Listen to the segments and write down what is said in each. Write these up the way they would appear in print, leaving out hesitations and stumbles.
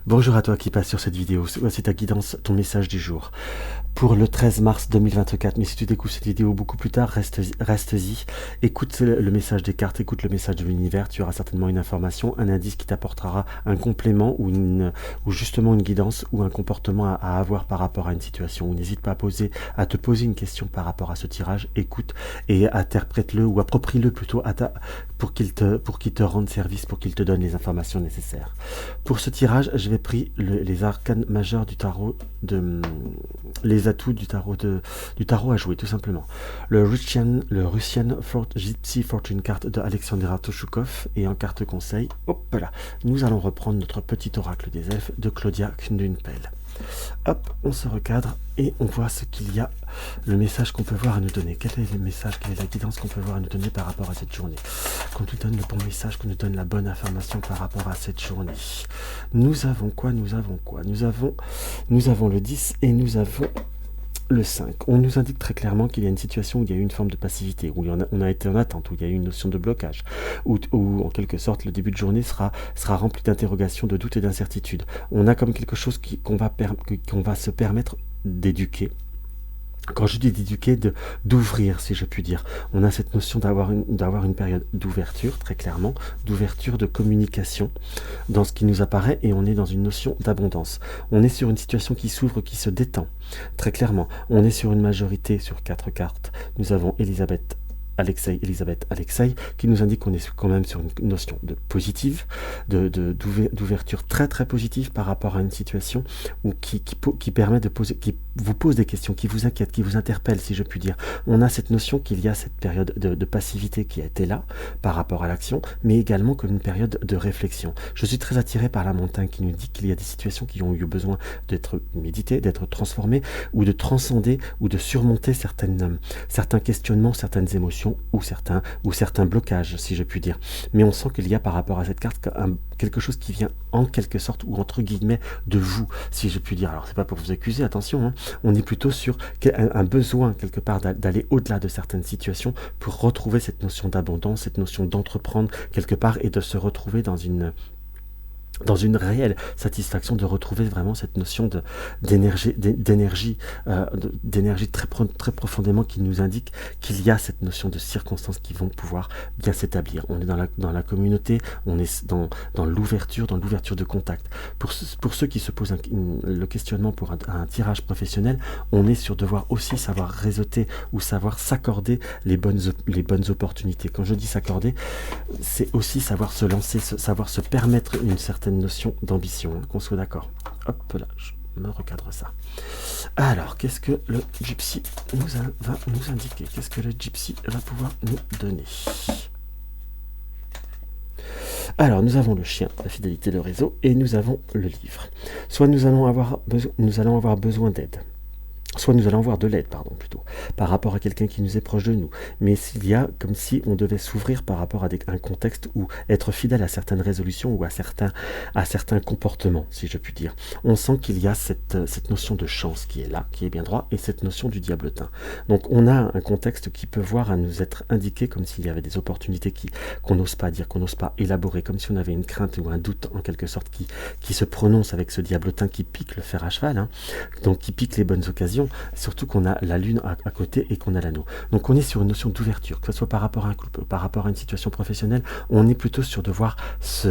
Bonjour à toi qui passe sur cette vidéo, voici ta guidance, ton message du jour. Pour le 13 mars 2024, mais si tu découvres cette vidéo beaucoup plus tard, reste-y, écoute le message des cartes, écoute le message de l'univers, tu auras certainement une information, un indice qui t'apportera un complément ou justement une guidance ou un comportement à avoir par rapport à une situation. N'hésite pas à te poser une question par rapport à ce tirage, écoute et interprète-le ou approprie-le plutôt pour qu'il te rende service, pour qu'il te donne les informations nécessaires. Pour ce tirage, je vais pris les arcanes majeurs du tarot, les atouts du tarot à jouer, tout simplement. Le Russian Gypsy Fortune Card de Alexandra Toshukov, et en carte conseil, hop là, nous allons reprendre notre petit oracle des elfes de Claudia Knudunpel. Hop, on se recadre et on voit ce qu'il y a, le message qu'on peut voir à nous donner. Quel est le message, quelle est la guidance qu'on peut voir à nous donner par rapport à cette journée? Qu'on nous donne le bon message, qu'on nous donne la bonne information par rapport à cette journée. Nous avons quoi? Nous avons le 10 et nous avons le 5. On nous indique très clairement qu'il y a une situation où il y a eu une forme de passivité, où on a été en attente, où il y a eu une notion de blocage, où en quelque sorte le début de journée sera rempli d'interrogations, de doutes et d'incertitudes. On a comme quelque chose qu'on va se permettre d'éduquer. Quand je dis d'éduquer, d'ouvrir, si je puis dire, on a cette notion d'avoir une période d'ouverture, très clairement, d'ouverture, de communication dans ce qui nous apparaît, et on est dans une notion d'abondance. On est sur une situation qui s'ouvre, qui se détend, très clairement. On est sur une majorité, sur 4 cartes. Nous avons Elisabeth, Alexei, qui nous indique qu'on est quand même sur une notion de positive, d'ouverture très très positive par rapport à une situation où qui permet de poser, qui vous pose des questions, qui vous inquiète, qui vous interpelle, si je puis dire. On a cette notion qu'il y a cette période de passivité qui a été là par rapport à l'action, mais également comme une période de réflexion. Je suis très attiré par la montagne qui nous dit qu'il y a des situations qui ont eu besoin d'être méditées, d'être transformées, ou de transcender, ou de surmonter certains questionnements, certaines émotions, ou certains blocages, si je puis dire. Mais on sent qu'il y a par rapport à cette carte quelque chose qui vient en quelque sorte, ou entre guillemets, de vous, si je puis dire. Alors c'est pas pour vous accuser, attention, hein. On est plutôt sur un besoin quelque part d'aller au-delà de certaines situations pour retrouver cette notion d'abondance, cette notion d'entreprendre quelque part et de se retrouver dans une réelle satisfaction, de retrouver vraiment cette notion d'énergie très profondément, qui nous indique qu'il y a cette notion de circonstances qui vont pouvoir bien s'établir. On est dans la communauté, on est dans l'ouverture de contact. Pour ceux qui se posent le questionnement pour un tirage professionnel, on est sur devoir aussi savoir réseauter ou savoir s'accorder les bonnes opportunités. Quand je dis s'accorder, c'est aussi savoir se lancer, savoir se permettre une certaine notion d'ambition, hein, qu'on soit d'accord. Hop là, je me recadre ça. Alors, qu'est-ce que le Gypsy va nous indiquer? Qu'est-ce que le Gypsy va pouvoir nous donner? Alors, nous avons le chien, la fidélité, le réseau, et nous avons le livre. Soit nous allons avoir besoin d'aide. Soit nous allons avoir de l'aide, plutôt, par rapport à quelqu'un qui nous est proche de nous. Mais s'il y a comme si on devait s'ouvrir par rapport à un contexte où être fidèle à certaines résolutions ou à certains comportements, si je puis dire. On sent qu'il y a cette notion de chance qui est là, qui est bien droit, et cette notion du diabletin. Donc on a un contexte qui peut voir à nous être indiqué comme s'il y avait des opportunités qu'on n'ose pas dire, qu'on n'ose pas élaborer, comme si on avait une crainte ou un doute en quelque sorte qui se prononce avec ce diabletin qui pique le fer à cheval, hein, donc qui pique les bonnes occasions. Surtout qu'on a la lune à côté et qu'on a l'anneau. Donc on est sur une notion d'ouverture, que ce soit par rapport à un couple, par rapport à une situation professionnelle, on est plutôt sur devoir se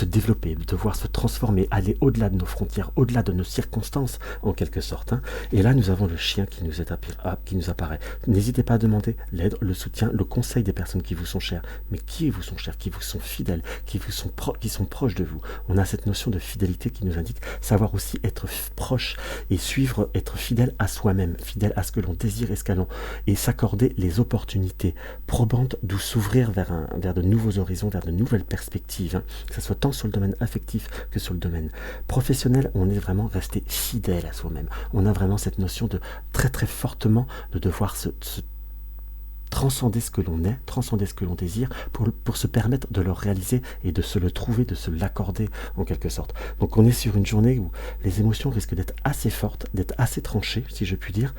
développer, devoir se transformer, aller au-delà de nos frontières, au-delà de nos circonstances, en quelque sorte, hein. Et là, nous avons le chien qui nous apparaît. N'hésitez pas à demander l'aide, le soutien, le conseil des personnes qui vous sont chères. Mais qui vous sont chères, qui vous sont fidèles, qui sont proches de vous. On a cette notion de fidélité qui nous indique savoir aussi être proche et être fidèle à soi-même, fidèle à ce que l'on désire et s'accorder les opportunités probantes d'où s'ouvrir vers de nouveaux horizons, vers de nouvelles perspectives, hein, que ce soit tant sur le domaine affectif que sur le domaine professionnel. On est vraiment resté fidèle à soi-même. On a vraiment cette notion de très très fortement de devoir transcender ce que l'on est, transcender ce que l'on désire, pour se permettre de le réaliser et de se le trouver, de se l'accorder en quelque sorte. Donc on est sur une journée où les émotions risquent d'être assez fortes, d'être assez tranchées, si je puis dire.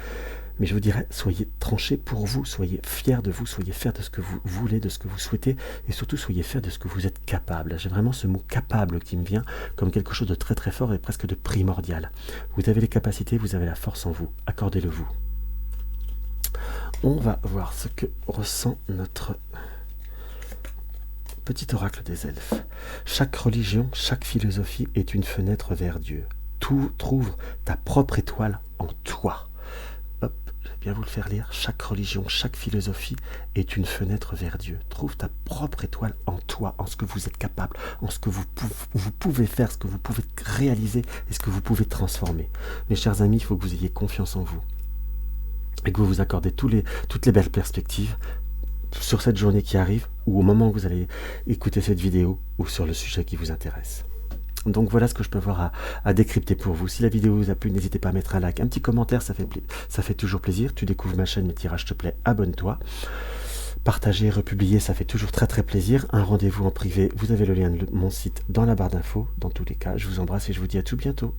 Mais je vous dirais, soyez tranchés pour vous, soyez fiers de vous, soyez fiers de ce que vous voulez, de ce que vous souhaitez, et surtout soyez fiers de ce que vous êtes capable. J'ai vraiment ce mot capable qui me vient comme quelque chose de très très fort et presque de primordial. Vous avez les capacités, vous avez la force en vous, accordez-le vous. On va voir ce que ressent notre petit oracle des elfes. Chaque religion, chaque philosophie est une fenêtre vers Dieu. Tout trouve ta propre étoile en toi. Hop, je vais bien vous le faire lire. Chaque religion, chaque philosophie est une fenêtre vers Dieu. Trouve ta propre étoile en toi, en ce que vous êtes capable, en ce que vous pouvez faire, ce que vous pouvez réaliser et ce que vous pouvez transformer. Mes chers amis, il faut que vous ayez confiance en vous et que vous vous accordez toutes les belles perspectives sur cette journée qui arrive ou au moment où vous allez écouter cette vidéo ou sur le sujet qui vous intéresse. Donc voilà ce que je peux avoir à décrypter pour vous. Si la vidéo vous a plu, n'hésitez pas à mettre un like, un petit commentaire, ça fait toujours plaisir. Tu découvres ma chaîne, mes tirages te plaît, abonne-toi. Partager, republier, ça fait toujours très très plaisir. Un rendez-vous en privé, vous avez le lien de mon site dans la barre d'infos. Dans tous les cas, je vous embrasse et je vous dis à tout bientôt.